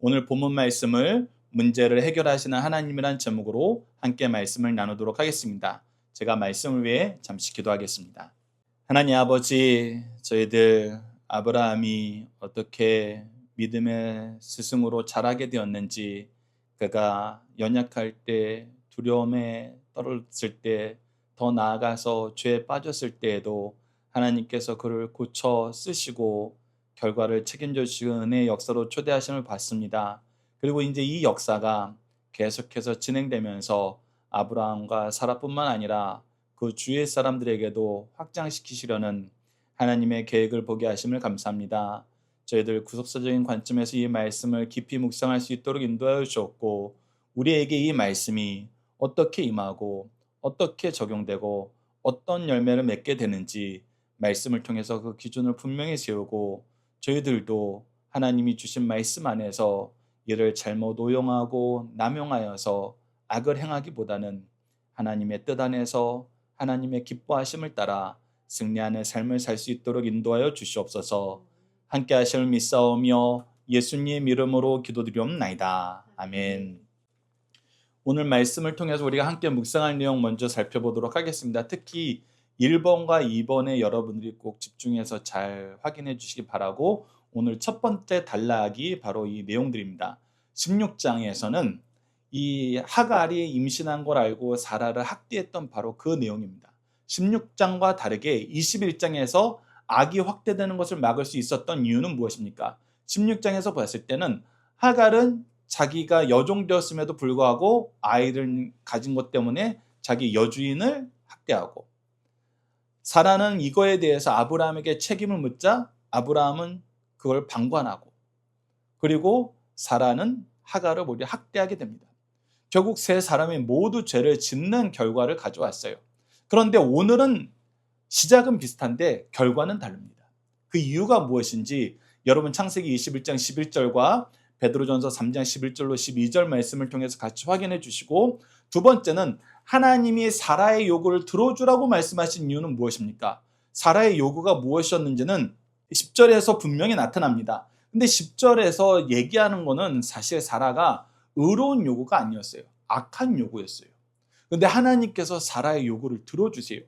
오늘 본문 말씀을 문제를 해결하시는 하나님이란 제목으로 함께 말씀을 나누도록 하겠습니다. 제가 말씀을 위해 잠시 기도하겠습니다. 하나님 아버지, 저희들 아브라함이 어떻게 믿음의 스승으로 자라게 되었는지, 그가 연약할 때, 두려움에 떨어졌을 때, 더 나아가서 죄에 빠졌을 때에도 하나님께서 그를 고쳐 쓰시고 결과를 책임져 주시는 은혜의 역사로 초대하심을 받습니다. 그리고 이제 이 역사가 계속해서 진행되면서 아브라함과 사라뿐만 아니라 그 주위의 사람들에게도 확장시키시려는 하나님의 계획을 보게 하심을 감사합니다. 저희들 구속사적인 관점에서 이 말씀을 깊이 묵상할 수 있도록 인도하여 주셨고, 우리에게 이 말씀이 어떻게 임하고 어떻게 적용되고 어떤 열매를 맺게 되는지 말씀을 통해서 그 기준을 분명히 세우고, 저희들도 하나님이 주신 말씀 안에서 이를 잘못 오용하고 남용하여서 악을 행하기보다는 하나님의 뜻 안에서 하나님의 기뻐하심을 따라 승리하는 삶을 살 수 있도록 인도하여 주시옵소서. 함께 하심을 믿사오며 예수님 이름으로 기도드리옵나이다. 아멘. 오늘 말씀을 통해서 우리가 함께 묵상할 내용 먼저 살펴보도록 하겠습니다. 특히 1번과 2번에 여러분들이 꼭 집중해서 잘 확인해 주시기 바라고, 오늘 첫 번째 단락이 바로 이 내용들입니다. 16장에서는 이 하갈이 임신한 걸 알고 사라를 학대했던 바로 그 내용입니다. 16장과 다르게 21장에서 악이 확대되는 것을 막을 수 있었던 이유는 무엇입니까? 16장에서 봤을 때는 하갈은 자기가 여종되었음에도 불구하고 아이를 가진 것 때문에 자기 여주인을 학대하고, 사라는 이거에 대해서 아브라함에게 책임을 묻자 아브라함은 그걸 방관하고, 그리고 사라는 하갈을 오히려 학대하게 됩니다. 결국 세 사람이 모두 죄를 짓는 결과를 가져왔어요. 그런데 오늘은 시작은 비슷한데 결과는 다릅니다. 그 이유가 무엇인지 여러분 창세기 21장 11절과 베드로전서 3장 11절로 12절 말씀을 통해서 같이 확인해 주시고, 두 번째는 하나님이 사라의 요구를 들어주라고 말씀하신 이유는 무엇입니까? 사라의 요구가 무엇이었는지는 10절에서 분명히 나타납니다. 근데 10절에서 얘기하는 거는 사실 사라가 의로운 요구가 아니었어요. 악한 요구였어요. 근데 하나님께서 사라의 요구를 들어주세요.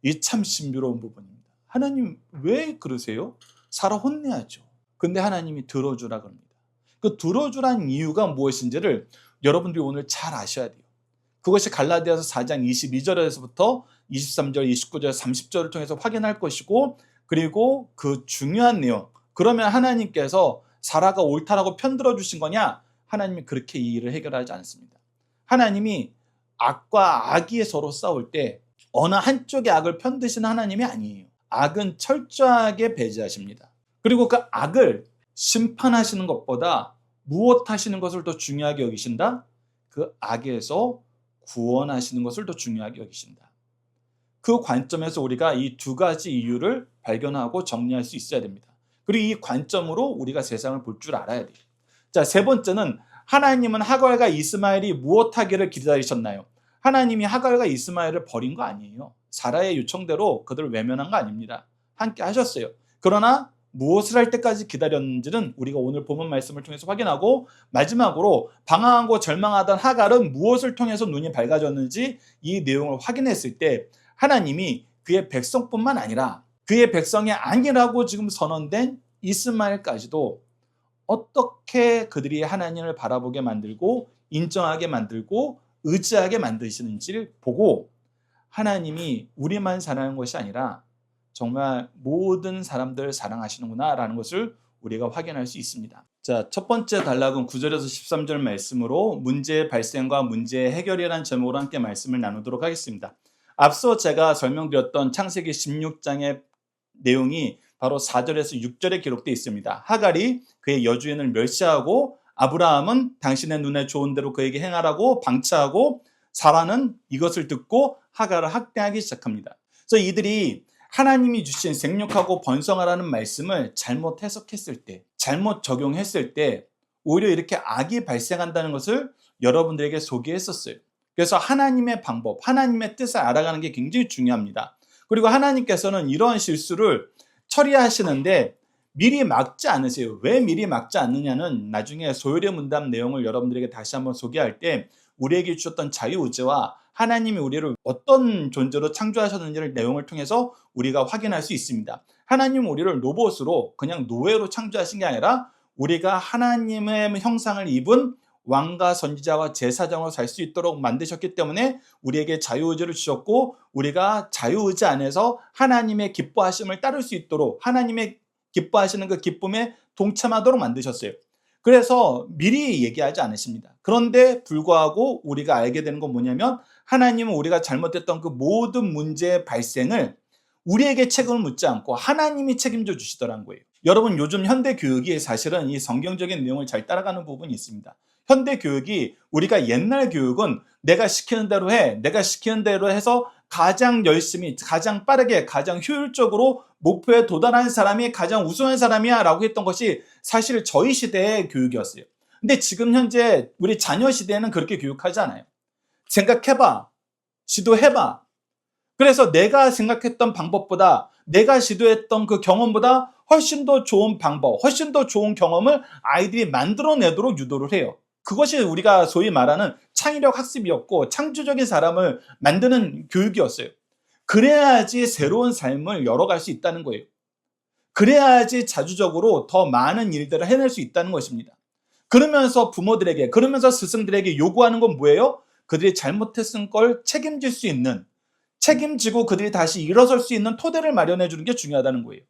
이 참 신비로운 부분입니다. 하나님 왜 그러세요? 사라 혼내야죠. 근데 하나님이 들어주라 그럽니다. 그 들어주라는 이유가 무엇인지를 여러분들이 오늘 잘 아셔야 돼요. 그것이 갈라디아서 4장 22절에서부터 23절, 29절, 30절을 통해서 확인할 것이고, 그리고 그 중요한 내용, 그러면 하나님께서 사라가 옳다라고 편들어 주신 거냐? 하나님이 그렇게 이 일을 해결하지 않습니다. 하나님이 악과 악이 서로 싸울 때 어느 한쪽의 악을 편드시는 하나님이 아니에요. 악은 철저하게 배제하십니다. 그리고 그 악을 심판하시는 것보다 무엇 하시는 것을 더 중요하게 여기신다? 그 악에서 구원하시는 것을 더 중요하게 여기신다. 그 관점에서 우리가 이 두 가지 이유를 발견하고 정리할 수 있어야 됩니다. 그리고 이 관점으로 우리가 세상을 볼 줄 알아야 돼요. 자, 세 번째는 하나님은 하갈과 이스마엘이 무엇 하기를 기다리셨나요? 하나님이 하갈과 이스마엘을 버린 거 아니에요. 사라의 요청대로 그들을 외면한 거 아닙니다. 함께 하셨어요. 그러나 무엇을 할 때까지 기다렸는지는 우리가 오늘 본문 말씀을 통해서 확인하고, 마지막으로 방황하고 절망하던 하갈은 무엇을 통해서 눈이 밝아졌는지 이 내용을 확인했을 때 하나님이 그의 백성뿐만 아니라 그의 백성이 아니라고 지금 선언된 이스마엘까지도 어떻게 그들이 하나님을 바라보게 만들고 인정하게 만들고 의지하게 만드시는지를 보고, 하나님이 우리만 사랑하는 것이 아니라 정말 모든 사람들을 사랑하시는구나 라는 것을 우리가 확인할 수 있습니다. 자, 첫 번째 단락은 9절에서 13절 말씀으로 문제의 발생과 문제의 해결이라는 제목으로 함께 말씀을 나누도록 하겠습니다. 앞서 제가 설명드렸던 창세기 16장의 내용이 바로 4절에서 6절에 기록되어 있습니다. 하갈이 그의 여주인을 멸시하고, 아브라함은 당신의 눈에 좋은 대로 그에게 행하라고 방치하고, 사라는 이것을 듣고 하갈을 학대하기 시작합니다. 그래서 이들이 하나님이 주신 생육하고 번성하라는 말씀을 잘못 해석했을 때, 잘못 적용했을 때 오히려 이렇게 악이 발생한다는 것을 여러분들에게 소개했었어요. 그래서 하나님의 방법, 하나님의 뜻을 알아가는 게 굉장히 중요합니다. 그리고 하나님께서는 이러한 실수를 처리하시는데 미리 막지 않으세요. 왜 미리 막지 않느냐는 나중에 소율의 문답 내용을 여러분들에게 다시 한번 소개할 때 우리에게 주셨던 자유의지와 하나님이 우리를 어떤 존재로 창조하셨는지를 내용을 통해서 우리가 확인할 수 있습니다. 하나님은 우리를 로봇으로 그냥 노예로 창조하신 게 아니라 우리가 하나님의 형상을 입은 왕과 선지자와 제사장으로 살 수 있도록 만드셨기 때문에 우리에게 자유의지를 주셨고 우리가 자유의지 안에서 하나님의 기뻐하심을 따를 수 있도록 하나님의 기뻐하시는 그 기쁨에 동참하도록 만드셨어요. 그래서 미리 얘기하지 않으십니다. 그런데 불구하고 우리가 알게 되는 건 뭐냐면 하나님은 우리가 잘못했던 그 모든 문제의 발생을 우리에게 책임을 묻지 않고 하나님이 책임져 주시더라는 거예요. 여러분 요즘 현대 교육이 사실은 이 성경적인 내용을 잘 따라가는 부분이 있습니다. 현대 교육이 우리가 옛날 교육은 내가 시키는 대로 해, 내가 시키는 대로 해서 가장 열심히, 가장 빠르게, 가장 효율적으로 목표에 도달하는 사람이 가장 우수한 사람이야 라고 했던 것이 사실 저희 시대의 교육이었어요. 근데 지금 현재 우리 자녀 시대에는 그렇게 교육하지 않아요. 생각해봐, 시도해봐. 그래서 내가 생각했던 방법보다 내가 시도했던 그 경험보다 훨씬 더 좋은 방법, 훨씬 더 좋은 경험을 아이들이 만들어내도록 유도를 해요. 그것이 우리가 소위 말하는 창의력 학습이었고 창조적인 사람을 만드는 교육이었어요. 그래야지 새로운 삶을 열어갈 수 있다는 거예요. 그래야지 자주적으로 더 많은 일들을 해낼 수 있다는 것입니다. 그러면서 부모들에게, 그러면서 스승들에게 요구하는 건 뭐예요? 그들이 잘못했은 걸 책임질 수 있는, 책임지고 그들이 다시 일어설 수 있는 토대를 마련해 주는 게 중요하다는 거예요.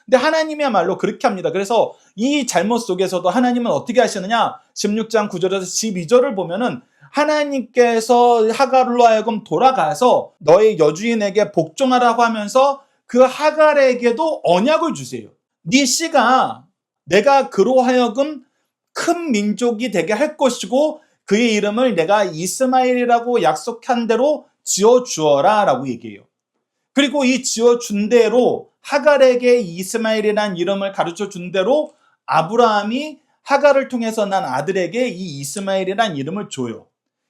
근데 하나님이야말로 그렇게 합니다. 그래서 이 잘못 속에서도 하나님은 어떻게 하시느냐? 16장 9절에서 12절을 보면은 하나님께서 하갈로 하여금 돌아가서 너의 여주인에게 복종하라고 하면서 그 하갈에게도 언약을 주세요. 네 씨가 내가 그로 하여금 큰 민족이 되게 할 것이고 그의 이름을 내가 이스마엘이라고 약속한 대로 지어주어라 라고 얘기해요. 그리고 이 지어준 대로 하갈에게 이스마엘이라는 이름을 가르쳐 준 대로 아브라함이 하갈을 통해서 난 아들에게 이 이스마엘이라는 이름을 줘요.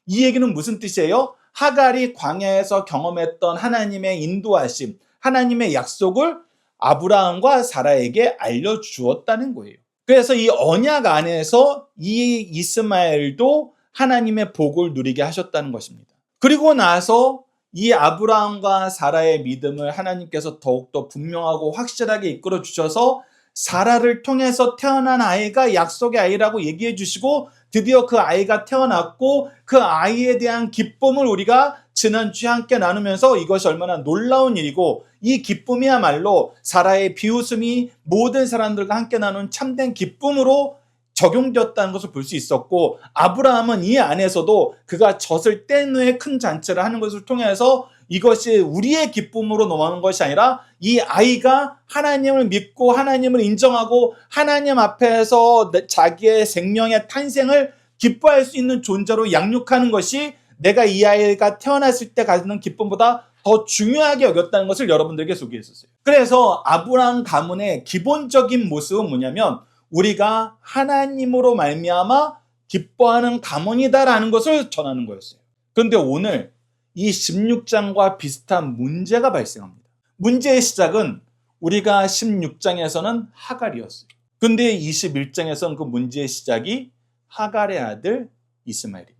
이 얘기는 무슨 뜻이에요? 하갈이 광야에서 경험했던 하나님의 인도하심, 하나님의 약속을 아브라함과 사라에게 알려주었다는 거예요. 그래서 이 언약 안에서 이 이스마엘도 하나님의 복을 누리게 하셨다는 것입니다. 그리고 나서 이 아브라함과 사라의 믿음을 하나님께서 더욱더 분명하고 확실하게 이끌어 주셔서 사라를 통해서 태어난 아이가 약속의 아이라고 얘기해 주시고 드디어 그 아이가 태어났고 그 아이에 대한 기쁨을 우리가 지난주에 함께 나누면서 이것이 얼마나 놀라운 일이고 이 기쁨이야말로 사라의 비웃음이 모든 사람들과 함께 나눈 참된 기쁨으로 적용되었다는 것을 볼 수 있었고 아브라함은 이 안에서도 그가 젖을 뗀 후에 큰 잔치를 하는 것을 통해서 이것이 우리의 기쁨으로 넘어가는 것이 아니라 이 아이가 하나님을 믿고 하나님을 인정하고 하나님 앞에서 자기의 생명의 탄생을 기뻐할 수 있는 존재로 양육하는 것이 내가 이 아이가 태어났을 때 가지는 기쁨보다 더 중요하게 여겼다는 것을 여러분들에게 소개했었어요. 그래서 아브라함 가문의 기본적인 모습은 뭐냐면 우리가 하나님으로 말미암아 기뻐하는 가문이다라는 것을 전하는 거였어요. 그런데 오늘 이 16장과 비슷한 문제가 발생합니다. 문제의 시작은 우리가 16장에서는 하갈이었어요. 그런데 21장에서는 그 문제의 시작이 하갈의 아들 이스마엘입니다.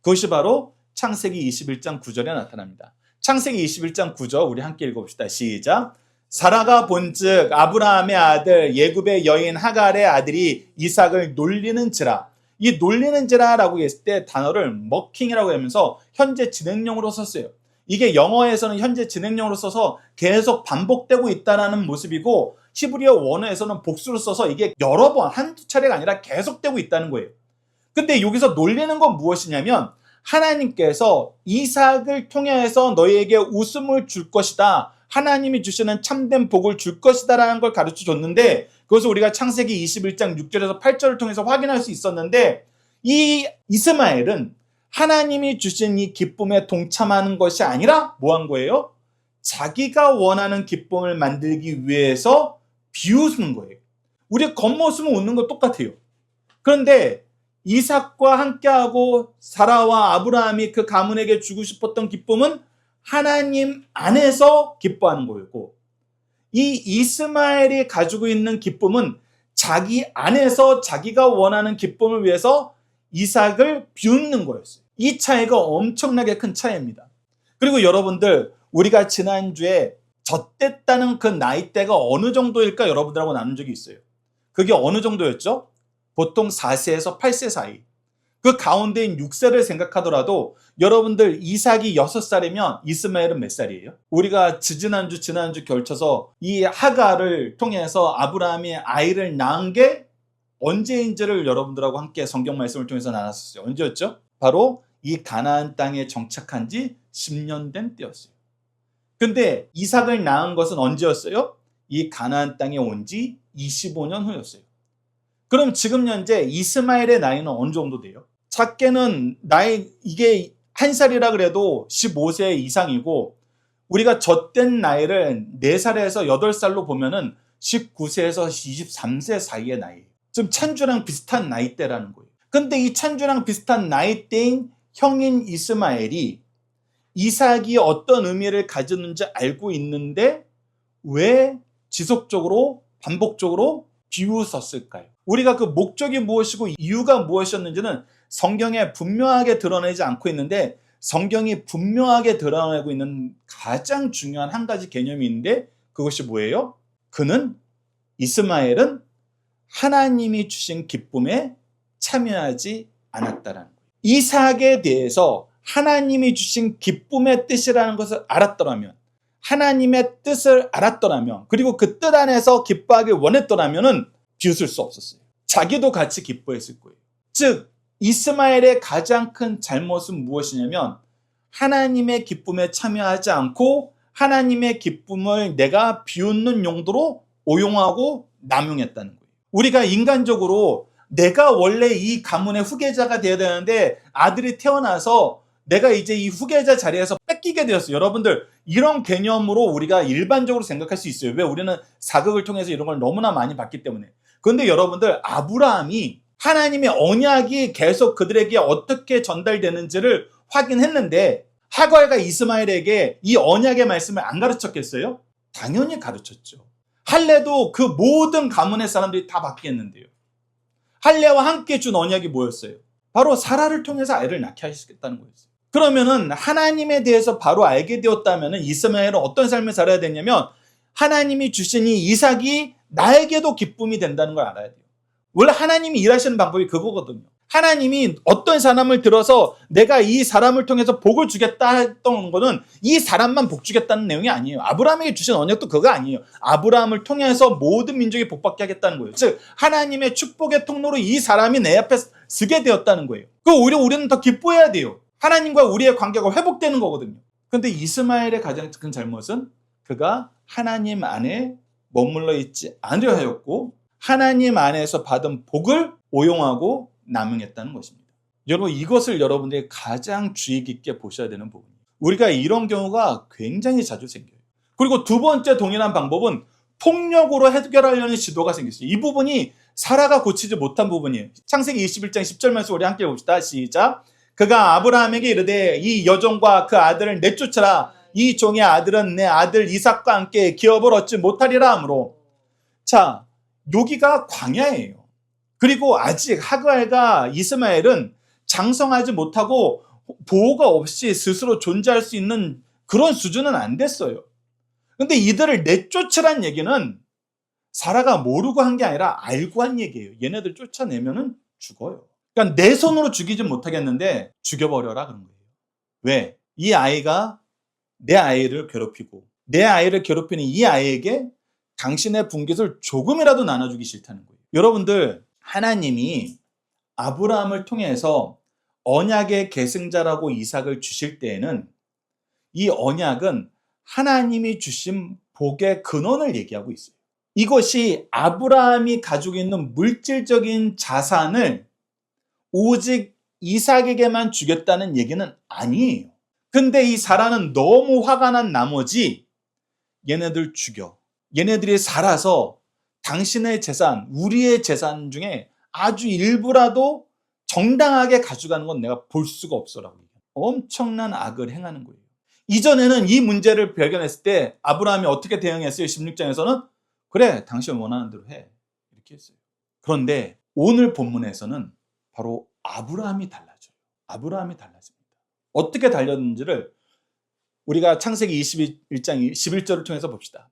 그것이 바로 창세기 21장 9절에 나타납니다. 창세기 21장 9절 우리 함께 읽어봅시다. 시작. 사라가 본즉 아브라함의 아들 예굽의 여인 하갈의 아들이 이삭을 놀리는지라. 이 놀리는지라라고 했을 때 단어를 머킹이라고 하면서 현재 진행형으로 썼어요. 이게 영어에서는 현재 진행형으로 써서 계속 반복되고 있다는 모습이고 히브리어 원어에서는 복수로 써서 이게 여러 번 한두 차례가 아니라 계속되고 있다는 거예요. 근데 여기서 놀리는 건 무엇이냐면 하나님께서 이삭을 통해서 너희에게 웃음을 줄 것이다. 하나님이 주시는 참된 복을 줄 것이다 라는 걸 가르쳐 줬는데 그것을 우리가 창세기 21장 6절에서 8절을 통해서 확인할 수 있었는데 이 이스마엘은 하나님이 주신 이 기쁨에 동참하는 것이 아니라 뭐 한 거예요? 자기가 원하는 기쁨을 만들기 위해서 비웃는 거예요. 우리 겉모습은 웃는 거 똑같아요. 그런데 이삭과 함께하고 사라와 아브라함이 그 가문에게 주고 싶었던 기쁨은 하나님 안에서 기뻐하는 거였고 이 이스마엘이 가지고 있는 기쁨은 자기 안에서 자기가 원하는 기쁨을 위해서 이삭을 비웃는 거였어요. 이 차이가 엄청나게 큰 차이입니다. 그리고 여러분들, 우리가 지난주에 젖됐다는 그 나이대가 어느 정도일까 여러분들하고 나눈 적이 있어요. 그게 어느 정도였죠? 보통 4세에서 8세 사이. 그 가운데인 6세를 생각하더라도 여러분들, 이삭이 6살이면 이스마엘은 몇 살이에요? 우리가 지난주 걸쳐서 이 하갈을 통해서 아브라함이 아이를 낳은 게 언제인지를 여러분들하고 함께 성경 말씀을 통해서 나눴었어요. 언제였죠? 바로 이 가나안 땅에 정착한 지 10년 된 때였어요. 근데 이삭을 낳은 것은 언제였어요? 이 가나안 땅에 온 지 25년 후였어요. 그럼 지금 현재 이스마엘의 나이는 어느 정도 돼요? 작게는 이게 한 살이라 그래도 15세 이상이고, 우리가 젖된 나이를 4살에서 8살로 보면은 19세에서 23세 사이의 나이예요. 좀 찬주랑 비슷한 나이대라는 거예요. 근데 이 찬주랑 비슷한 나이대인 형인 이스마엘이 이삭이 어떤 의미를 가졌는지 알고 있는데 왜 지속적으로 반복적으로 비웃었을까요? 우리가 그 목적이 무엇이고 이유가 무엇이었는지는 성경에 분명하게 드러내지 않고 있는데, 성경이 분명하게 드러내고 있는 가장 중요한 한 가지 개념이 있는데, 그것이 뭐예요? 이스마엘은 하나님이 주신 기쁨에 참여하지 않았다라는 거예요. 이삭에 대해서 하나님이 주신 기쁨의 뜻이라는 것을 알았더라면, 하나님의 뜻을 알았더라면, 그리고 그 뜻 안에서 기뻐하길 원했더라면 비웃을 수 없었어요. 자기도 같이 기뻐했을 거예요. 즉, 이스마엘의 가장 큰 잘못은 무엇이냐면, 하나님의 기쁨에 참여하지 않고 하나님의 기쁨을 내가 비웃는 용도로 오용하고 남용했다는 거예요. 우리가 인간적으로 내가 원래 이 가문의 후계자가 되어야 되는데 아들이 태어나서 내가 이제 이 후계자 자리에서 뺏기게 되었어요. 여러분들, 이런 개념으로 우리가 일반적으로 생각할 수 있어요. 왜? 우리는 사극을 통해서 이런 걸 너무나 많이 봤기 때문에. 그런데 여러분들, 아브라함이 하나님의 언약이 계속 그들에게 어떻게 전달되는지를 확인했는데, 하갈과 이스마엘에게 이 언약의 말씀을 안 가르쳤겠어요? 당연히 가르쳤죠. 할례도 그 모든 가문의 사람들이 다 받겠는데요. 할례와 함께 준 언약이 뭐였어요? 바로 사라를 통해서 아이를 낳게 하시겠다는 거였어요. 그러면은 하나님에 대해서 바로 알게 되었다면은 이스마엘은 어떤 삶을 살아야 되냐면, 하나님이 주신 이 이삭이 나에게도 기쁨이 된다는 걸 알아야 돼요. 원래 하나님이 일하시는 방법이 그거거든요. 하나님이 어떤 사람을 들어서 내가 이 사람을 통해서 복을 주겠다 했던 거는 이 사람만 복 주겠다는 내용이 아니에요. 아브라함에게 주신 언약도 그거 아니에요. 아브라함을 통해서 모든 민족이 복받게 하겠다는 거예요. 즉, 하나님의 축복의 통로로 이 사람이 내 앞에 서게 되었다는 거예요. 오히려 우리는 더 기뻐해야 돼요. 하나님과 우리의 관계가 회복되는 거거든요. 그런데 이스마엘의 가장 큰 잘못은 그가 하나님 안에 머물러 있지 않으려 하였고, 하나님 안에서 받은 복을 오용하고 남용했다는 것입니다. 여러분, 이것을 여러분들이 가장 주의 깊게 보셔야 되는 부분이에요. 우리가 이런 경우가 굉장히 자주 생겨요. 그리고 두 번째 동일한 방법은 폭력으로 해결하려는 시도가 생겼어요. 이 부분이 사라가 고치지 못한 부분이에요. 창세기 21장 10절 말씀 우리 함께 봅시다. 시작. 그가 아브라함에게 이르되 이 여종과 그 아들을 내쫓으라. 이 종의 아들은 내 아들 이삭과 함께 기업을 얻지 못하리라 하므로. 자, 여기가 광야예요. 그리고 아직 하갈과 이스마엘은 장성하지 못하고 보호가 없이 스스로 존재할 수 있는 그런 수준은 안 됐어요. 근데 이들을 내쫓으란 얘기는 사라가 모르고 한 게 아니라 알고 한 얘기예요. 얘네들 쫓아내면은 죽어요. 그러니까 내 손으로 죽이진 못하겠는데 죽여버려라 그런 거예요. 왜? 이 아이가 내 아이를 괴롭히고 내 아이를 괴롭히는 이 아이에게 당신의 분깃을 조금이라도 나눠주기 싫다는 거예요. 여러분들, 하나님이 아브라함을 통해서 언약의 계승자라고 이삭을 주실 때에는 이 언약은 하나님이 주신 복의 근원을 얘기하고 있어요. 이것이 아브라함이 가지고 있는 물질적인 자산을 오직 이삭에게만 주겠다는 얘기는 아니에요. 근데 이 사라는 너무 화가 난 나머지 얘네들 죽여. 얘네들이 살아서 당신의 재산, 우리의 재산 중에 아주 일부라도 정당하게 가져가는 건 내가 볼 수가 없어라고. 엄청난 악을 행하는 거예요. 이전에는 이 문제를 발견했을 때 아브라함이 어떻게 대응했어요? 16장에서는 그래, 당신 원하는 대로 해. 이렇게 했어요. 그런데 오늘 본문에서는 바로 아브라함이 달라져요. 아브라함이 달라집니다. 어떻게 달렸는지를 우리가 창세기 21장 11절을 통해서 봅시다.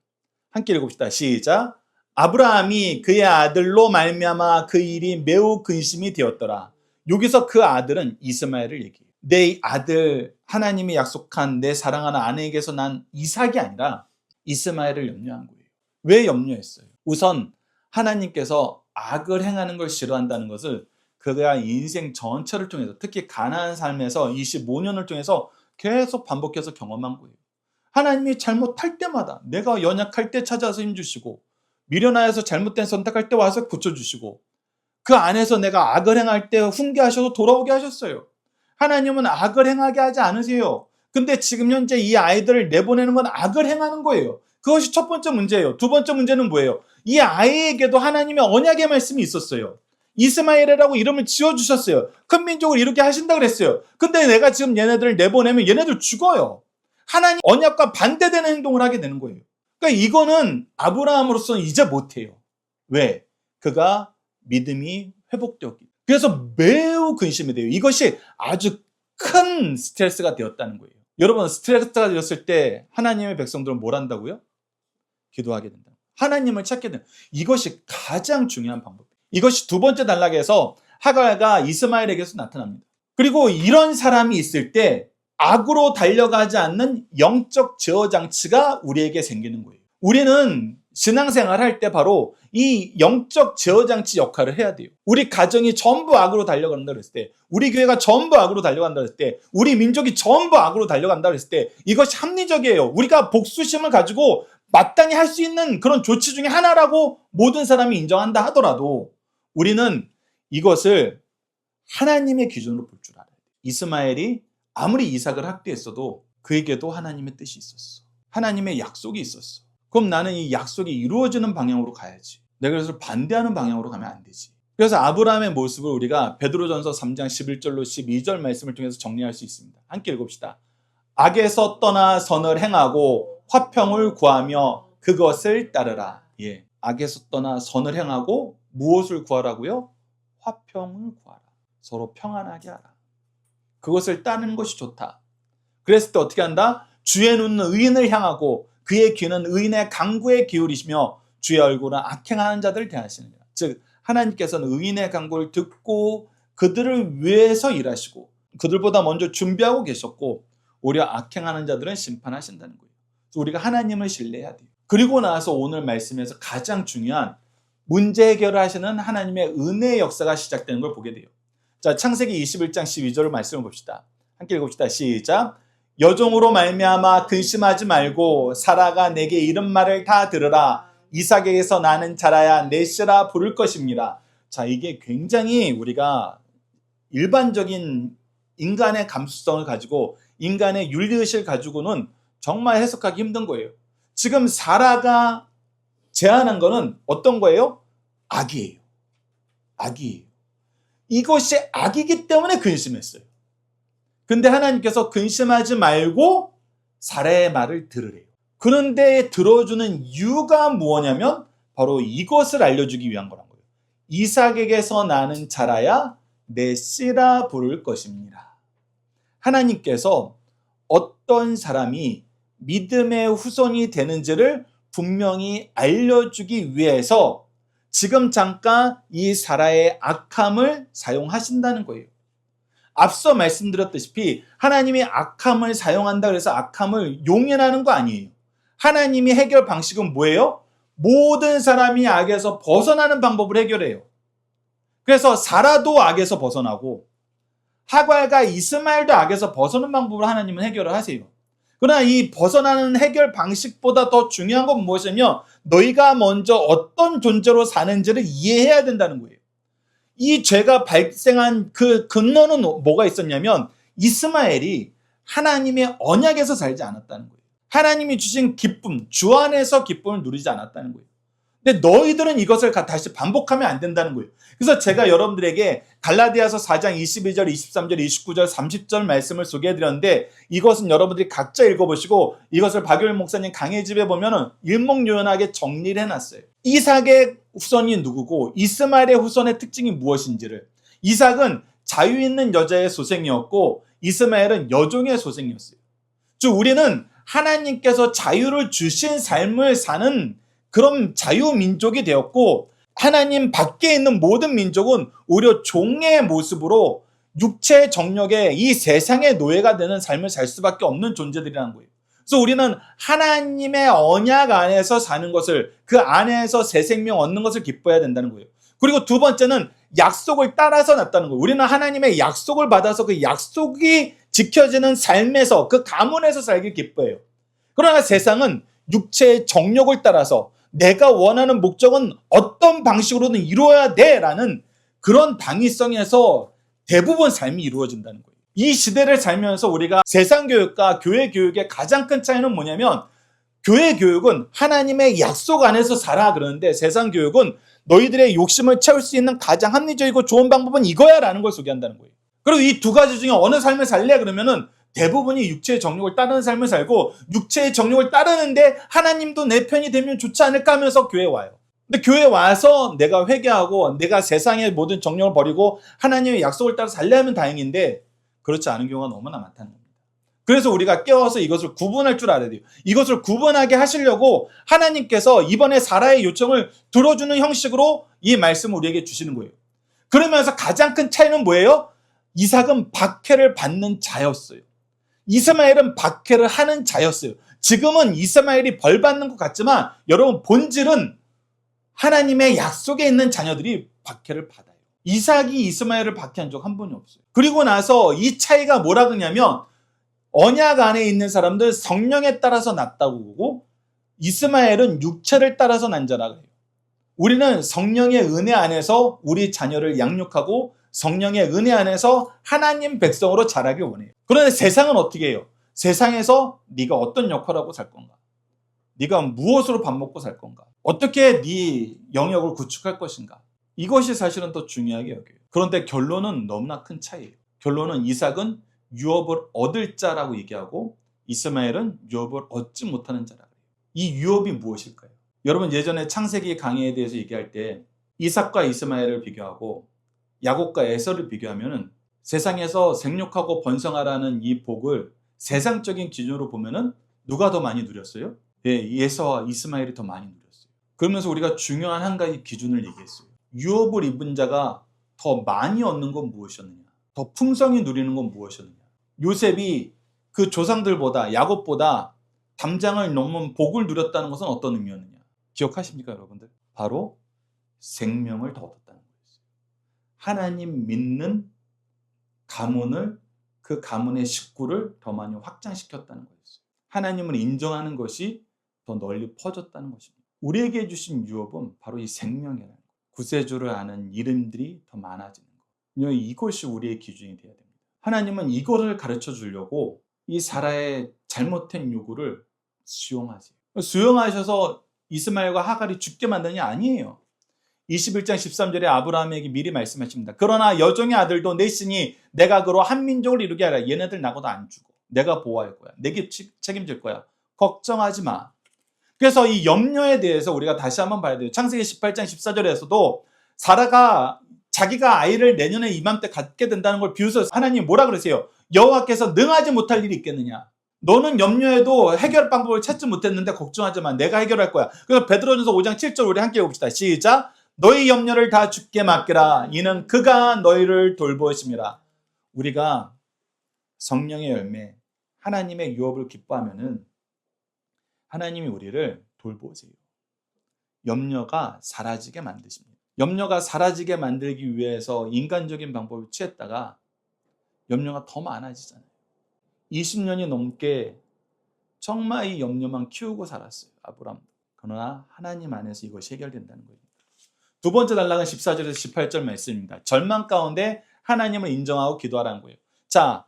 함께 읽읍시다. 시작. 아브라함이 그의 아들로 말미암아 그 일이 매우 근심이 되었더라. 여기서 그 아들은 이스마엘을 얘기해요. 내 아들, 하나님이 약속한 내 사랑하는 아내에게서 난 이삭이 아니라 이스마엘을 염려한 거예요. 왜 염려했어요? 우선 하나님께서 악을 행하는 걸 싫어한다는 것을 그가 인생 전체를 통해서, 특히 가나안 삶에서 25년을 통해서 계속 반복해서 경험한 거예요. 하나님이 잘못할 때마다, 내가 연약할 때 찾아서 힘주시고, 미련하여서 잘못된 선택할 때 와서 고쳐주시고, 그 안에서 내가 악을 행할 때 훈계하셔서 돌아오게 하셨어요. 하나님은 악을 행하게 하지 않으세요. 근데 지금 현재 이 아이들을 내보내는 건 악을 행하는 거예요. 그것이 첫 번째 문제예요. 두 번째 문제는 뭐예요? 이 아이에게도 하나님의 언약의 말씀이 있었어요. 이스마엘이라고 이름을 지어주셨어요. 큰 민족을 이렇게 하신다 그랬어요. 근데 내가 지금 얘네들을 내보내면 얘네들 죽어요. 하나님 언약과 반대되는 행동을 하게 되는 거예요. 그러니까 이거는 아브라함으로서는 이제 못해요. 왜? 그가 믿음이 회복되었기. 그래서 매우 근심이 돼요. 이것이 아주 큰 스트레스가 되었다는 거예요. 여러분, 스트레스가 되었을 때 하나님의 백성들은 뭘 한다고요? 기도하게 된다. 하나님을 찾게 된다. 이것이 가장 중요한 방법. 이것이 두 번째 단락에서 하갈가 이스마엘에게서 나타납니다. 그리고 이런 사람이 있을 때 악으로 달려가지 않는 영적 제어 장치가 우리에게 생기는 거예요. 우리는 신앙생활 할 때 바로 이 영적 제어 장치 역할을 해야 돼요. 우리 가정이 전부 악으로 달려간다 그랬을 때, 우리 교회가 전부 악으로 달려간다 그랬을 때, 우리 민족이 전부 악으로 달려간다 그랬을 때 이것이 합리적이에요. 우리가 복수심을 가지고 마땅히 할 수 있는 그런 조치 중에 하나라고 모든 사람이 인정한다 하더라도 우리는 이것을 하나님의 기준으로 볼 줄 알아야 돼요. 이스마엘이 아무리 이삭을 학대했어도 그에게도 하나님의 뜻이 있었어. 하나님의 약속이 있었어. 그럼 나는 이 약속이 이루어지는 방향으로 가야지. 내가 그래서 반대하는 방향으로 가면 안 되지. 그래서 아브라함의 모습을 우리가 베드로전서 3장 11절로 12절 말씀을 통해서 정리할 수 있습니다. 함께 읽읍시다. 악에서 떠나 선을 행하고 화평을 구하며 그것을 따르라. 예, 악에서 떠나 선을 행하고 무엇을 구하라고요? 화평을 구하라. 서로 평안하게 하라. 그것을 따르는 것이 좋다. 그랬을 때 어떻게 한다? 주의 눈은 의인을 향하고 그의 귀는 의인의 간구에 기울이시며 주의 얼굴은 악행하는 자들을 대하시느니라. 즉 하나님께서는 의인의 간구를 듣고 그들을 위해서 일하시고 그들보다 먼저 준비하고 계셨고 오히려 악행하는 자들은 심판하신다는 거예요. 그래서 우리가 하나님을 신뢰해야 돼요. 그리고 나서 오늘 말씀에서 가장 중요한 문제 해결을 하시는 하나님의 은혜의 역사가 시작되는 걸 보게 돼요. 자, 창세기 21장 12절 말씀을 봅시다. 함께 읽읍시다. 시작. 여종으로 말미암아 근심하지 말고 사라가 내게 이른 말을 다 들으라. 이삭에게서 나는 자라야 넷시라 부를 것입니다. 자, 이게 굉장히 우리가 일반적인 인간의 감수성을 가지고 인간의 윤리의식을 가지고는 정말 해석하기 힘든 거예요. 지금 사라가 제안한 거는 어떤 거예요? 악이에요. 악이에요. 이것이 악이기 때문에 근심했어요. 근데 하나님께서 근심하지 말고 사라의 말을 들으래요. 그런데 들어주는 이유가 무엇이냐면 바로 이것을 알려주기 위한 거란 거예요. 이삭에게서 나는 자라야 내 씨라 부를 것입니다. 하나님께서 어떤 사람이 믿음의 후손이 되는지를 분명히 알려주기 위해서 지금 잠깐 이 사라의 악함을 사용하신다는 거예요. 앞서 말씀드렸다시피 하나님이 악함을 사용한다 그래서 악함을 용인하는 거 아니에요. 하나님이 해결 방식은 뭐예요? 모든 사람이 악에서 벗어나는 방법을 해결해요. 그래서 사라도 악에서 벗어나고 하갈과 이스마엘도 악에서 벗어나는 방법을 하나님은 해결을 하세요. 그러나 이 벗어나는 해결 방식보다 더 중요한 건 무엇이냐면 너희가 먼저 어떤 존재로 사는지를 이해해야 된다는 거예요. 이 죄가 발생한 그 근원은 뭐가 있었냐면 이스마엘이 하나님의 언약에서 살지 않았다는 거예요. 하나님이 주신 기쁨, 주 안에서 기쁨을 누리지 않았다는 거예요. 근데 너희들은 이것을 다시 반복하면 안 된다는 거예요. 그래서 제가 여러분들에게 갈라디아서 4장 22절, 23절, 29절, 30절 말씀을 소개해드렸는데 이것은 여러분들이 각자 읽어보시고 이것을 박유일 목사님 강의 집에 보면은 일목요연하게 정리를 해놨어요. 이삭의 후손이 누구고 이스마엘의 후손의 특징이 무엇인지를. 이삭은 자유 있는 여자의 소생이었고 이스마엘은 여종의 소생이었어요. 즉 우리는 하나님께서 자유를 주신 삶을 사는 그런 자유민족이 되었고 하나님 밖에 있는 모든 민족은 오히려 종의 모습으로 육체의 정력에 이 세상의 노예가 되는 삶을 살 수밖에 없는 존재들이라는 거예요. 그래서 우리는 하나님의 언약 안에서 사는 것을 그 안에서 새 생명 얻는 것을 기뻐해야 된다는 거예요. 그리고 두 번째는 약속을 따라서 났다는 거예요. 우리는 하나님의 약속을 받아서 그 약속이 지켜지는 삶에서 그 가문에서 살길 기뻐해요. 그러나 세상은 육체의 정욕을 따라서 내가 원하는 목적은 어떤 방식으로든 이루어야 돼라는 그런 당위성에서 대부분 삶이 이루어진다는 거예요. 이 시대를 살면서 우리가 세상 교육과 교회 교육의 가장 큰 차이는 뭐냐면 교회 교육은 하나님의 약속 안에서 살아 그러는데 세상 교육은 너희들의 욕심을 채울 수 있는 가장 합리적이고 좋은 방법은 이거야 라는 걸 소개한다는 거예요. 그리고 이 두 가지 중에 어느 삶을 살래 그러면은 대부분이 육체의 정욕을 따르는 삶을 살고 육체의 정욕을 따르는데 하나님도 내 편이 되면 좋지 않을까 하면서 교회에 와요. 근데 교회에 와서 내가 회개하고 내가 세상의 모든 정욕을 버리고 하나님의 약속을 따라 살려 하면 다행인데 그렇지 않은 경우가 너무나 많다는 겁니다. 그래서 우리가 깨워서 이것을 구분할 줄 알아야 돼요. 이것을 구분하게 하시려고 하나님께서 이번에 사라의 요청을 들어주는 형식으로 이 말씀을 우리에게 주시는 거예요. 그러면서 가장 큰 차이는 뭐예요? 이삭은 박해를 받는 자였어요. 이스마엘은 박해를 하는 자였어요. 지금은 이스마엘이 벌 받는 것 같지만 여러분 본질은 하나님의 약속에 있는 자녀들이 박해를 받아요. 이삭이 이스마엘을 박해한 적 한 번이 없어요. 그리고 나서 이 차이가 뭐라 그러냐면 언약 안에 있는 사람들 성령에 따라서 났다고 보고 이스마엘은 육체를 따라서 난 자라고 해요. 우리는 성령의 은혜 안에서 우리 자녀를 양육하고 성령의 은혜 안에서 하나님 백성으로 자라길 원해요. 그런데 세상은 어떻게 해요? 세상에서 네가 어떤 역할을 하고 살 건가? 네가 무엇으로 밥 먹고 살 건가? 어떻게 네 영역을 구축할 것인가? 이것이 사실은 더 중요하게 여겨요. 그런데 결론은 너무나 큰 차이예요. 결론은 이삭은 유업을 얻을 자라고 얘기하고 이스마엘은 유업을 얻지 못하는 자라고 해요. 이 유업이 무엇일까요? 여러분 예전에 창세기 강의에 대해서 얘기할 때 이삭과 이스마엘을 비교하고 야곱과 에서를 비교하면은 세상에서 생육하고 번성하라는 이 복을 세상적인 기준으로 보면은 누가 더 많이 누렸어요? 예, 에서와 이스마엘이 더 많이 누렸어요. 그러면서 우리가 중요한 한 가지 기준을 얘기했어요. 유업을 입은 자가 더 많이 얻는 건 무엇이었느냐? 더 풍성히 누리는 건 무엇이었느냐? 요셉이 그 조상들보다 야곱보다 담장을 넘은 복을 누렸다는 것은 어떤 의미였느냐? 기억하십니까, 여러분들? 바로 생명을 더 얻었다는 거였어요. 하나님 믿는 가문을 그 가문의 식구를 더 많이 확장시켰다는 거였어요. 하나님을 인정하는 것이 더 널리 퍼졌다는 것입니다. 우리에게 주신 유업은 바로 이 생명이라는 것. 구세주를 아는 이름들이 더 많아지는 것. 이것이 우리의 기준이 되어야 됩니다. 하나님은 이거를 가르쳐 주려고 이 사라의 잘못된 요구를 수용하세요. 수용하셔서 이스마엘과 하갈이 죽게 만드냐? 아니에요. 21장 13절에 아브라함에게 미리 말씀하십니다. 그러나 여종의 아들도 내 신이 내가 그로 한 민족을 이루게 하라. 얘네들 나고도 안 죽어. 내가 보호할 거야. 내게 책임질 거야. 걱정하지 마. 그래서 이 염려에 대해서 우리가 다시 한번 봐야 돼요. 창세기 18장 14절에서도 사라가 자기가 아이를 내년에 이맘때 갖게 된다는 걸 비유해서 하나님 뭐라 그러세요? 여호와께서 능하지 못할 일이 있겠느냐? 너는 염려해도 해결 방법을 찾지 못했는데 걱정하지 마. 내가 해결할 거야. 그래서 베드로전서 5장 7절 우리 함께 봅시다. 시작. 너희 염려를 다 주께 맡기라. 이는 그가 너희를 돌보심이라. 우리가 성령의 열매, 하나님의 유업을 기뻐하면은 하나님이 우리를 돌보세요. 염려가 사라지게 만드십니다. 염려가 사라지게 만들기 위해서 인간적인 방법을 취했다가 염려가 더 많아지잖아요. 20년이 넘게 정말 이 염려만 키우고 살았어요. 아브라함도. 그러나 하나님 안에서 이것이 해결된다는 거예요. 두 번째 단락은 14절에서 18절 말씀입니다. 절망 가운데 하나님을 인정하고 기도하라는 거예요. 자,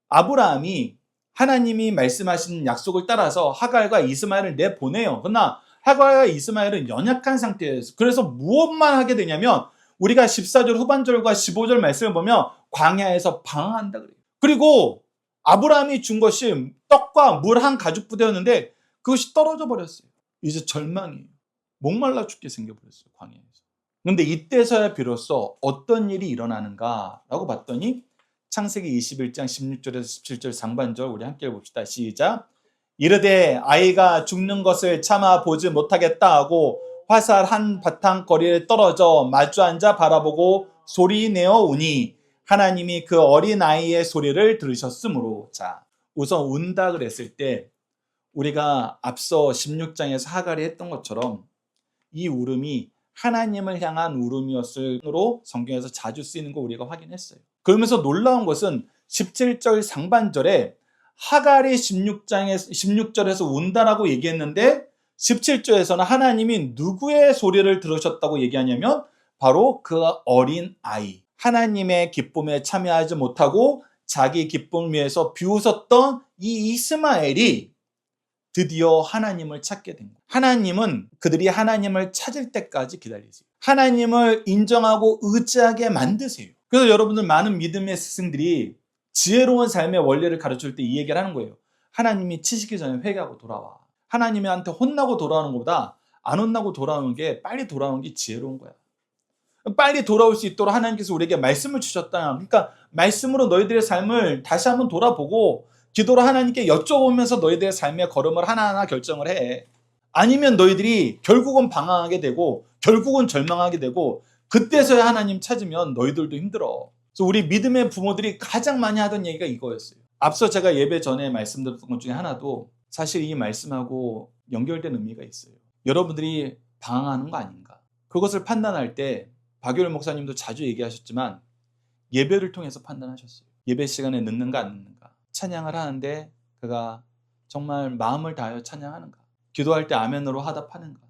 아브라함이 하나님이 말씀하신 약속을 따라서 하갈과 이스마엘을 내보내요. 그러나 하갈과 이스마엘은 연약한 상태였어요. 그래서 무엇만 하게 되냐면 우리가 14절 후반절과 15절 말씀을 보면 광야에서 방황한다 그래요. 그리고 아브라함이 준 것이 떡과 물 한 가죽 부대였는데 그것이 떨어져 버렸어요. 이제 절망이에요. 목말라 죽게 생겨버렸어요. 광야에서. 그런데 이때서야 비로소 어떤 일이 일어나는가라고 봤더니 창세기 21장 16절에서 17절 상반절 우리 함께 봅시다. 시작. 이르되 아이가 죽는 것을 참아 보지 못하겠다 하고 화살 한 바탕 거리에 떨어져 마주 앉아 바라보고 소리내어 우니 하나님이 그 어린 아이의 소리를 들으셨으므로. 자, 우선 운다 그랬을 때 우리가 앞서 16장에서 하갈이 했던 것처럼 이 울음이 하나님을 향한 울음이었으므로 성경에서 자주 쓰이는 거 우리가 확인했어요. 그러면서 놀라운 것은 17절 상반절에 하갈이 16절에서 운다라고 얘기했는데 17절에서는 하나님이 누구의 소리를 들으셨다고 얘기하냐면 바로 그 어린 아이, 하나님의 기쁨에 참여하지 못하고 자기 기쁨을 위해서 비웃었던 이 이스마엘이 드디어 하나님을 찾게 된 거예요. 하나님은 그들이 하나님을 찾을 때까지 기다리세요. 하나님을 인정하고 의지하게 만드세요. 그래서 여러분들 많은 믿음의 스승들이 지혜로운 삶의 원리를 가르칠 때 이 얘기를 하는 거예요. 하나님이 치시기 전에 회개하고 돌아와. 하나님한테 혼나고 돌아오는 것보다 안 혼나고 돌아오는 게 빨리 돌아오는 게 지혜로운 거야. 빨리 돌아올 수 있도록 하나님께서 우리에게 말씀을 주셨다. 그러니까 말씀으로 너희들의 삶을 다시 한번 돌아보고 기도로 하나님께 여쭤보면서 너희들의 삶의 걸음을 하나하나 결정을 해. 아니면 너희들이 결국은 방황하게 되고 결국은 절망하게 되고 그때서야 하나님 찾으면 너희들도 힘들어. 그래서 우리 믿음의 부모들이 가장 많이 하던 얘기가 이거였어요. 앞서 제가 예배 전에 말씀드렸던 것 중에 하나도 사실 이 말씀하고 연결된 의미가 있어요. 여러분들이 방황하는 거 아닌가? 그것을 판단할 때 박유일 목사님도 자주 얘기하셨지만 예배를 통해서 판단하셨어요. 예배 시간에 늦는가 안 늦는가? 찬양을 하는데 그가 정말 마음을 다하여 찬양하는가? 기도할 때 아멘으로 화답하는가?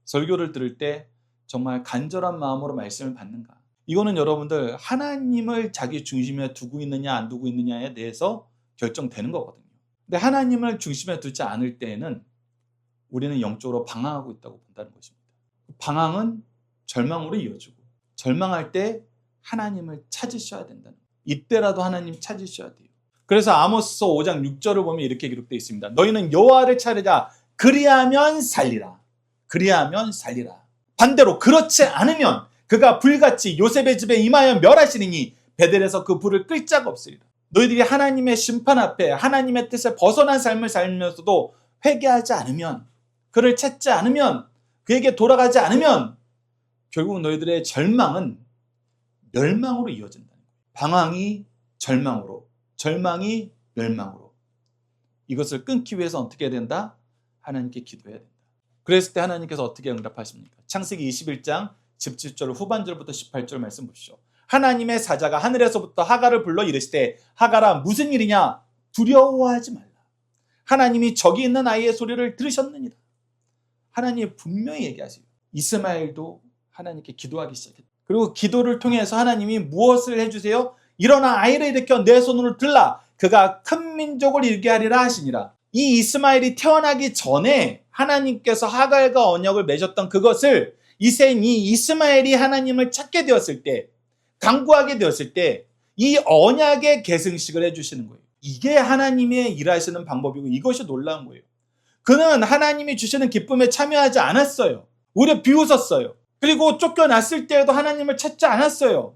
설교를 들을 때 정말 간절한 마음으로 말씀을 받는가? 이거는 여러분들 하나님을 자기 중심에 두고 있느냐 안 두고 있느냐에 대해서 결정되는 거거든요. 근데 하나님을 중심에 두지 않을 때에는 우리는 영적으로 방황하고 있다고 본다는 것입니다. 방황은 절망으로 이어지고 절망할 때 하나님을 찾으셔야 된다는 거예요. 이때라도 하나님 찾으셔야 돼요. 그래서 아모스서 5장 6절을 보면 이렇게 기록되어 있습니다. 너희는 여호와를 찾으자. 그리하면 살리라. 그리하면 살리라. 반대로 그렇지 않으면 그가 불같이 요셉의 집에 임하여 멸하시리니 베델에서 그 불을 끌 자가 없으리라. 너희들이 하나님의 심판 앞에 하나님의 뜻에 벗어난 삶을 살면서도 회개하지 않으면, 그를 찾지 않으면, 그에게 돌아가지 않으면 결국 너희들의 절망은 멸망으로 이어진다는 거예요. 방황이 절망으로, 절망이 멸망으로. 이것을 끊기 위해서 어떻게 해야 된다? 하나님께 기도해야 된다. 그랬을 때 하나님께서 어떻게 응답하십니까? 창세기 21장 17절 후반절부터 18절 말씀 보시죠. 하나님의 사자가 하늘에서부터 하갈을 불러 이르시되 하갈아 무슨 일이냐? 두려워하지 말라. 하나님이 저기 있는 아이의 소리를 들으셨느니라. 하나님이 분명히 얘기하세요. 이스마엘도 하나님께 기도하기 시작했다. 그리고 기도를 통해서 하나님이 무엇을 해주세요? 일어나 아이를 일으켜 내 손으로 들라. 그가 큰 민족을 이루게 하리라 하시니라. 이 이스마엘이 태어나기 전에 하나님께서 하갈과 언약을 맺었던 그것을 이젠 이 이스마엘이 하나님을 찾게 되었을 때, 간구하게 되었을 때 이 언약의 계승식을 해주시는 거예요. 이게 하나님의 일하시는 방법이고 이것이 놀라운 거예요. 그는 하나님이 주시는 기쁨에 참여하지 않았어요. 오히려 비웃었어요. 그리고 쫓겨났을 때에도 하나님을 찾지 않았어요.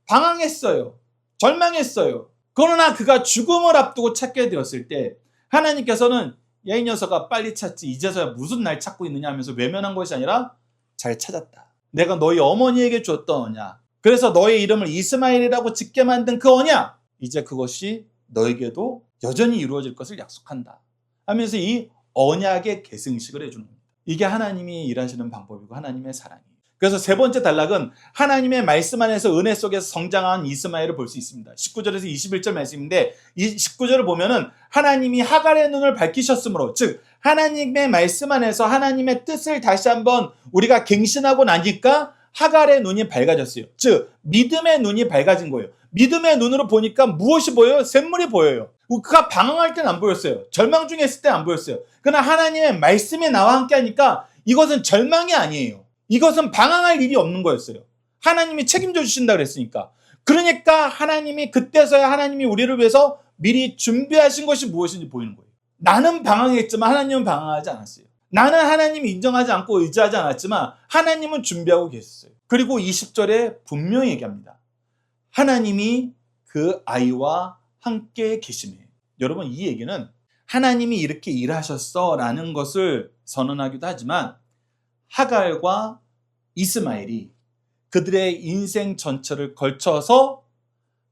방황했어요. 절망했어요. 그러나 그가 죽음을 앞두고 찾게 되었을 때 하나님께서는 야, 이 녀석아 빨리 찾지. 이제서야 무슨 날 찾고 있느냐 하면서 외면한 것이 아니라 잘 찾았다. 내가 너희 어머니에게 줬던 언약. 그래서 너의 이름을 이스마엘이라고 짓게 만든 그 언약. 이제 그것이 너에게도 여전히 이루어질 것을 약속한다. 하면서 이 언약의 계승식을 해주는 겁니다. 이게 하나님이 일하시는 방법이고 하나님의 사랑이에요. 그래서 세 번째 단락은 하나님의 말씀 안에서 은혜 속에서 성장한 이스마엘을 볼 수 있습니다. 19절에서 21절 말씀인데 이 19절을 보면은 하나님이 하갈의 눈을 밝히셨으므로, 즉 하나님의 말씀 안에서 하나님의 뜻을 다시 한번 우리가 갱신하고 나니까 하갈의 눈이 밝아졌어요. 즉 믿음의 눈이 밝아진 거예요. 믿음의 눈으로 보니까 무엇이 보여요? 샘물이 보여요. 그가 방황할 때는 안 보였어요. 절망 중에 있을 때는 안 보였어요. 그러나 하나님의 말씀이 나와 함께 하니까 이것은 절망이 아니에요. 이것은 방황할 일이 없는 거였어요. 하나님이 책임져 주신다 그랬으니까. 그러니까 하나님이 그때서야 하나님이 우리를 위해서 미리 준비하신 것이 무엇인지 보이는 거예요. 나는 방황했지만 하나님은 방황하지 않았어요. 나는 하나님이 인정하지 않고 의지하지 않았지만 하나님은 준비하고 계셨어요. 그리고 20절에 분명히 얘기합니다. 하나님이 그 아이와 함께 계심이에요. 여러분, 이 얘기는 하나님이 이렇게 일하셨어 라는 것을 선언하기도 하지만 하갈과 이스마엘이 그들의 인생 전체를 걸쳐서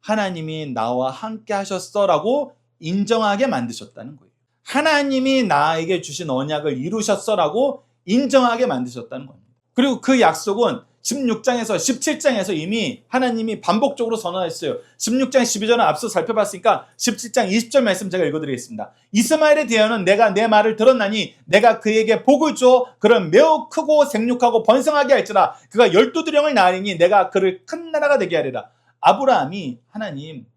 하나님이 나와 함께 하셨어 라고 인정하게 만드셨다는 거예요. 하나님이 나에게 주신 언약을 이루셨어 라고 인정하게 만드셨다는 겁니다. 그리고 그 약속은 16장에서 17장에서 이미 하나님이 반복적으로 선언했어요. 16장 12절은 앞서 살펴봤으니까 17장 20절 말씀 제가 읽어드리겠습니다. 이스마엘에 대하여는 내가 내 말을 들었나니 내가 그에게 복을 주어 그를 매우 크고 생육하고 번성하게 할지라. 그가 12두령을 낳으리니 내가 그를 큰 나라가 되게 하리라. 아브라함이 하나님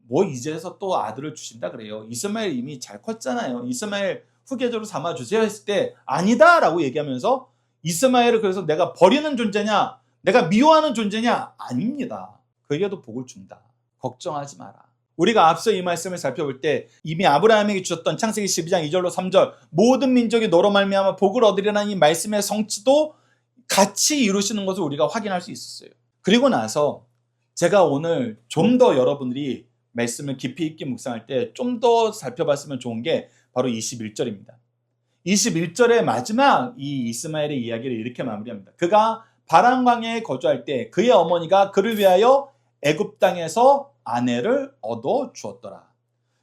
뭐 이제서 또 아들을 주신다 그래요. 이스마엘 이미 잘 컸잖아요. 이스마엘 후계자로 삼아주세요 했을 때 아니다 라고 얘기하면서 이스마엘을 그래서 내가 버리는 존재냐, 내가 미워하는 존재냐? 아닙니다. 그에게도 복을 준다. 걱정하지 마라. 우리가 앞서 이 말씀을 살펴볼 때 이미 아브라함에게 주셨던 창세기 12장 2절로 3절 모든 민족이 너로 말미암아 복을 얻으리라는 이 말씀의 성취도 같이 이루시는 것을 우리가 확인할 수 있었어요. 그리고 나서 제가 오늘 좀 더 여러분들이 말씀을 깊이 있게 묵상할 때 좀 더 살펴봤으면 좋은 게 바로 21절입니다. 21절의 마지막 이 이스마엘의 이야기를 이렇게 마무리합니다. 그가 바람 광야에 거주할 때 그의 어머니가 그를 위하여 애굽 땅에서 아내를 얻어 주었더라.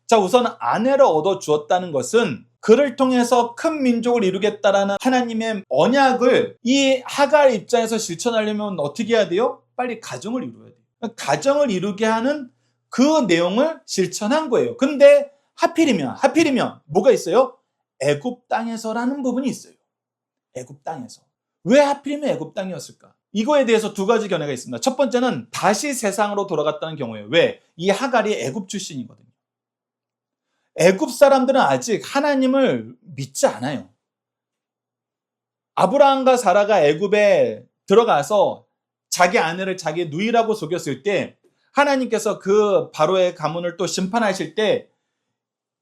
자, 우선 아내를 얻어 주었다는 것은 그를 통해서 큰 민족을 이루겠다라는 하나님의 언약을 이 하갈 입장에서 실천하려면 어떻게 해야 돼요? 빨리 가정을 이루어야 돼요. 가정을 이루게 하는 그 내용을 실천한 거예요. 근데 하필이면 뭐가 있어요? 애굽 땅에서라는 부분이 있어요. 애굽 땅에서. 왜 하필이면 애굽 땅이었을까? 이거에 대해서 두 가지 견해가 있습니다. 첫 번째는 다시 세상으로 돌아갔다는 경우예요. 왜? 이 하갈이 애굽 출신이거든요. 애굽 사람들은 아직 하나님을 믿지 않아요. 아브라함과 사라가 애굽에 들어가서 자기 아내를 자기 누이라고 속였을 때 하나님께서 그 바로의 가문을 또 심판하실 때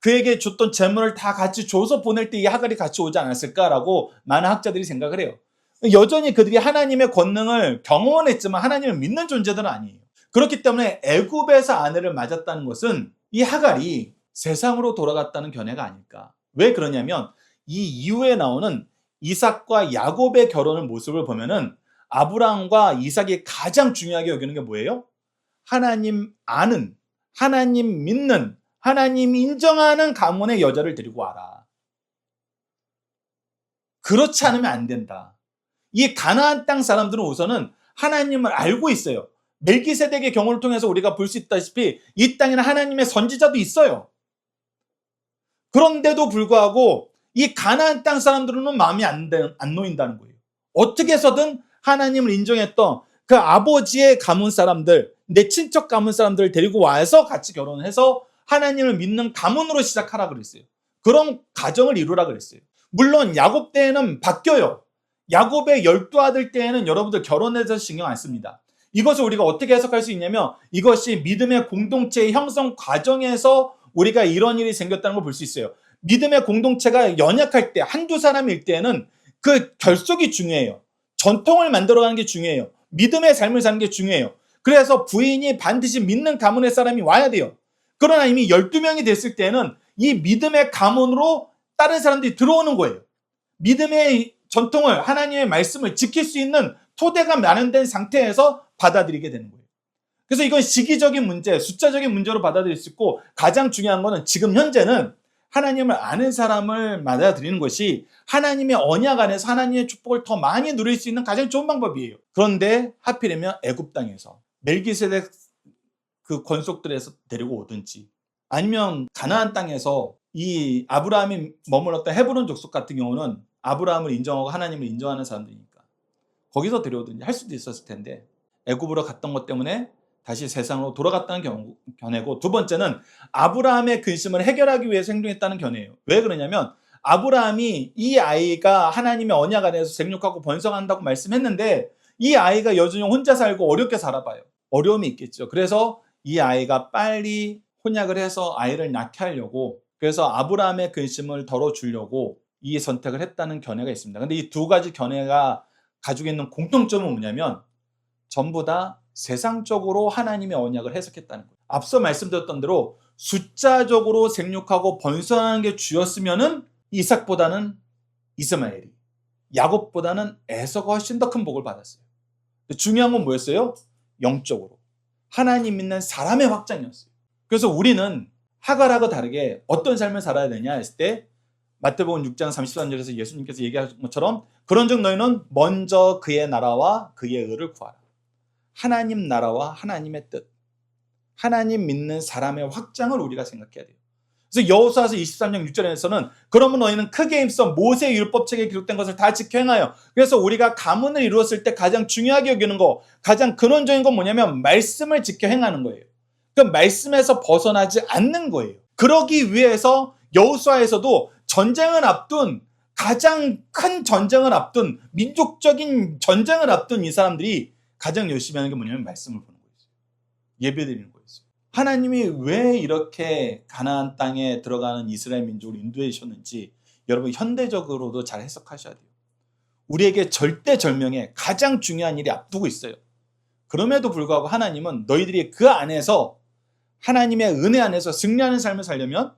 그에게 줬던 재물을 다 같이 줘서 보낼 때 이 하갈이 같이 오지 않았을까라고 많은 학자들이 생각을 해요. 여전히 그들이 하나님의 권능을 경험했지만 하나님을 믿는 존재들은 아니에요. 그렇기 때문에 애굽에서 아내를 맞았다는 것은 이 하갈이 세상으로 돌아갔다는 견해가 아닐까. 왜 그러냐면 이 이후에 나오는 이삭과 야곱의 결혼의 모습을 보면은 아브라함과 이삭이 가장 중요하게 여기는 게 뭐예요? 하나님 아는, 하나님 믿는, 하나님 인정하는 가문의 여자를 데리고 와라. 그렇지 않으면 안 된다. 이 가나안 땅 사람들은 우선은 하나님을 알고 있어요. 멜기세덱의 경우를 통해서 우리가 볼 수 있다시피 이 땅에는 하나님의 선지자도 있어요. 그런데도 불구하고 이 가나안 땅 사람들은 마음이 안 놓인다는 거예요. 어떻게 해서든 하나님을 인정했던 그 아버지의 가문 사람들, 내 친척 가문 사람들을 데리고 와서 같이 결혼을 해서 하나님을 믿는 가문으로 시작하라 그랬어요. 그런 가정을 이루라 그랬어요. 물론 야곱 때에는 바뀌어요. 야곱의 12아들 때에는 여러분들 결혼해서 신경 안 씁니다. 이것을 우리가 어떻게 해석할 수 있냐면 이것이 믿음의 공동체의 형성 과정에서 우리가 이런 일이 생겼다는 걸 볼 수 있어요. 믿음의 공동체가 연약할 때 한두 사람일 때는 그 결속이 중요해요. 전통을 만들어가는 게 중요해요. 믿음의 삶을 사는 게 중요해요. 그래서 부인이 반드시 믿는 가문의 사람이 와야 돼요. 그러나 이미 12명이 됐을 때는 이 믿음의 가문으로 다른 사람들이 들어오는 거예요. 믿음의 전통을, 하나님의 말씀을 지킬 수 있는 토대가 마련된 상태에서 받아들이게 되는 거예요. 그래서 이건 시기적인 문제, 숫자적인 문제로 받아들일 수 있고 가장 중요한 거는 지금 현재는 하나님을 아는 사람을 받아들이는 것이 하나님의 언약 안에서 하나님의 축복을 더 많이 누릴 수 있는 가장 좋은 방법이에요. 그런데 하필이면 애굽 땅에서 멜기세덱 그 권속들에서 데리고 오든지 아니면 가나안 땅에서 이 아브라함이 머물렀던 헤브론 족속 같은 경우는 아브라함을 인정하고 하나님을 인정하는 사람들이니까 거기서 데려오든지 할 수도 있었을 텐데 애굽으로 갔던 것 때문에 다시 세상으로 돌아갔다는 견해고, 두 번째는 아브라함의 근심을 해결하기 위해서 행동했다는 견해예요. 왜 그러냐면 아브라함이 이 아이가 하나님의 언약 안에서 생육하고 번성한다고 말씀했는데 이 아이가 여전히 혼자 살고 어렵게 살아봐요. 어려움이 있겠죠. 그래서 이 아이가 빨리 혼약을 해서 아이를 낳게 하려고, 그래서 아브라함의 근심을 덜어주려고 이 선택을 했다는 견해가 있습니다. 근데 이 두 가지 견해가 가지고 있는 공통점은 뭐냐면 전부 다 세상적으로 하나님의 언약을 해석했다는 거예요. 앞서 말씀드렸던 대로 숫자적으로 생육하고 번성하는 게 주였으면은 이삭보다는 이스마엘이, 야곱보다는 에서가 훨씬 더 큰 복을 받았어요. 중요한 건 뭐였어요? 영적으로 하나님 믿는 사람의 확장이었어요. 그래서 우리는 하갈하고 다르게 어떤 삶을 살아야 되냐 했을 때 마태복음 6장 33절에서 예수님께서 얘기하신 것처럼 그런즉 너희는 먼저 그의 나라와 그의 의를 구하라. 하나님 나라와 하나님의 뜻, 하나님 믿는 사람의 확장을 우리가 생각해야 돼요. 그래서 여호수아서 23장 6절에서는 그러면 너희는 크게 힘써 모세의 율법책에 기록된 것을 다 지켜 행하여. 그래서 우리가 가문을 이루었을 때 가장 중요하게 여기는 거, 가장 근원적인 건 뭐냐면 말씀을 지켜 행하는 거예요. 그 말씀에서 벗어나지 않는 거예요. 그러기 위해서 여호수아에서도 전쟁을 앞둔, 가장 큰 전쟁을 앞둔, 민족적인 전쟁을 앞둔 이 사람들이 가장 열심히 하는 게 뭐냐면 말씀을 보는 거였어요. 예배드리는 거였어요. 하나님이 왜 이렇게 가나안 땅에 들어가는 이스라엘 민족을 인도해 주셨는지 여러분 현대적으로도 잘 해석하셔야 돼요. 우리에게 절대절명의 가장 중요한 일이 앞두고 있어요. 그럼에도 불구하고 하나님은 너희들이 그 안에서 하나님의 은혜 안에서 승리하는 삶을 살려면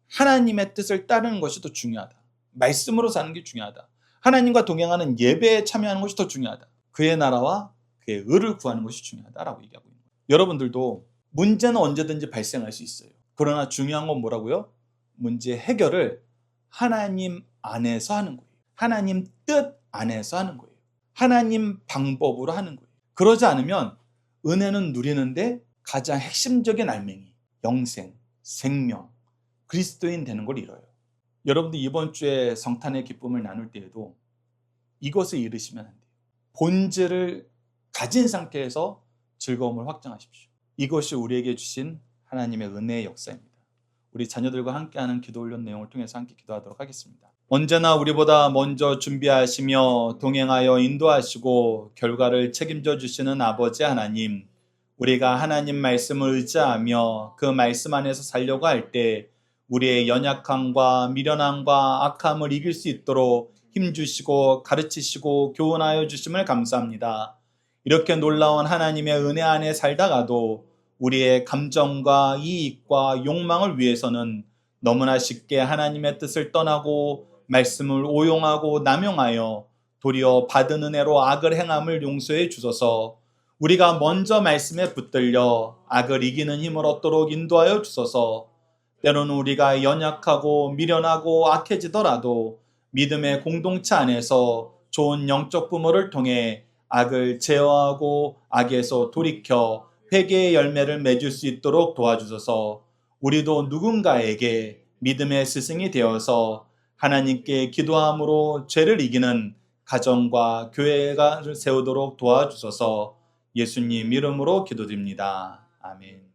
하나님의 뜻을 따르는 것이 더 중요하다. 말씀으로 사는 게 중요하다. 하나님과 동행하는 예배에 참여하는 것이 더 중요하다. 그의 나라와 그의 의를 구하는 것이 중요하다라고 얘기하고 있는 거예요. 여러분들도 문제는 언제든지 발생할 수 있어요. 그러나 중요한 건 뭐라고요? 문제 해결을 하나님 안에서 하는 거예요. 하나님 뜻 안에서 하는 거예요. 하나님 방법으로 하는 거예요. 그러지 않으면 은혜는 누리는데 가장 핵심적인 알맹이, 영생, 생명, 그리스도인 되는 걸 잃어요. 여러분들 이번 주에 성탄의 기쁨을 나눌 때에도 이것을 잃으시면 안 돼요. 본질을 가진 상태에서 즐거움을 확장하십시오. 이것이 우리에게 주신 하나님의 은혜의 역사입니다. 우리 자녀들과 함께하는 기도 훈련 내용을 통해서 함께 기도하도록 하겠습니다. 언제나 우리보다 먼저 준비하시며 동행하여 인도하시고 결과를 책임져 주시는 아버지 하나님, 우리가 하나님 말씀을 의지하며 그 말씀 안에서 살려고 할 때 우리의 연약함과 미련함과 악함을 이길 수 있도록 힘주시고 가르치시고 교훈하여 주심을 감사합니다. 이렇게 놀라운 하나님의 은혜 안에 살다가도 우리의 감정과 이익과 욕망을 위해서는 너무나 쉽게 하나님의 뜻을 떠나고 말씀을 오용하고 남용하여 도리어 받은 은혜로 악을 행함을 용서해 주소서. 우리가 먼저 말씀에 붙들려 악을 이기는 힘을 얻도록 인도하여 주소서. 때로는 우리가 연약하고 미련하고 악해지더라도 믿음의 공동체 안에서 좋은 영적 부모를 통해 악을 제어하고 악에서 돌이켜 회개의 열매를 맺을 수 있도록 도와주소서. 우리도 누군가에게 믿음의 스승이 되어서 하나님께 기도함으로 죄를 이기는 가정과 교회가 세우도록 도와주소서. 예수님 이름으로 기도드립니다. 아멘.